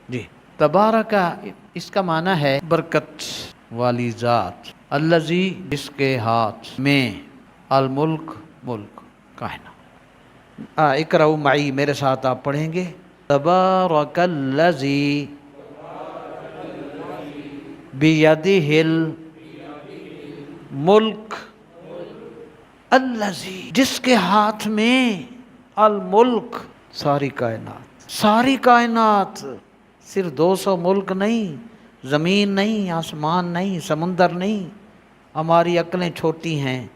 جی تبارکا اس کا معنی ہے برکت والی ذات، الذی جس کے ہاتھ میں، الملک ملک کائنات۔ اقرأوا معی میرے ساتھ آپ پڑھیں گے، تبارک الذی بیدہ الملک، الذی جس کے ہاتھ میں، الملک ساری کائنات، ساری کائنات، صرف 200 ملک نہیں، زمین نہیں، آسمان نہیں، سمندر نہیں۔ ہماری عقلیں چھوٹی ہیں،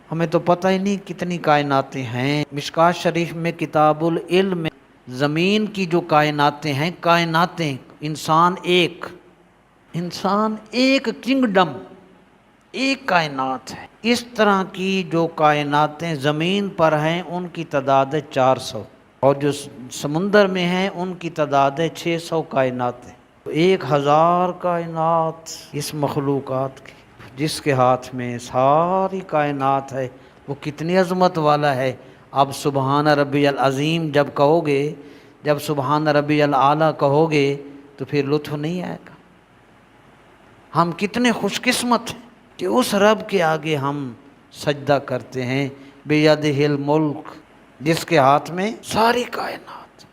ہمیں تو پتہ ہی نہیں کتنی کائناتیں ہیں۔ مشکوٰۃ شریف میں کتاب العلم میں زمین کی جو کائناتیں ہیں، کائناتیں، انسان ایک کنگڈم، ایک کائنات ہے۔ اس طرح کی جو کائناتیں زمین پر ہیں ان کی تعداد ہے 400، اور جو سمندر میں ہیں ان کی تعداد ہے 600 کائناتیں۔ 1000 کائنات اس مخلوقات کی، جس کے ہاتھ میں ساری کائنات ہے، وہ کتنی عظمت والا ہے۔ اب سبحان ربی العظیم جب کہو گے، جب سبحان ربی الاعلیٰ کہو گے تو پھر لطف نہیں آئے گا۔ ہم کتنے خوش قسمت ہیں کہ اس رب کے آگے ہم سجدہ کرتے ہیں، بیدہ الملک جس کے ہاتھ میں ساری کائنات۔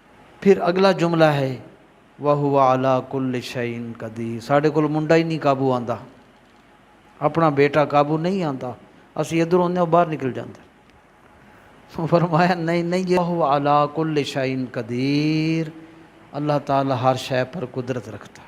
پھر اگلا جملہ ہے وَهُوَ عَلَىٰ كُلِّ شَيْءٍ قَدِيرٌ۔ ساڑھے کول منڈا ہی نہیں قابو آندا، اپنا بیٹا قابو نہیں آندا، اسی ادھر ہونے باہر نکل جاندے۔ فرمایا نہیں وَهُوَ عَلَىٰ كُلِّ شَيْءٍ قَدِيرٌ، اللہ تعالیٰ ہر شے پر قدرت رکھتا ہے۔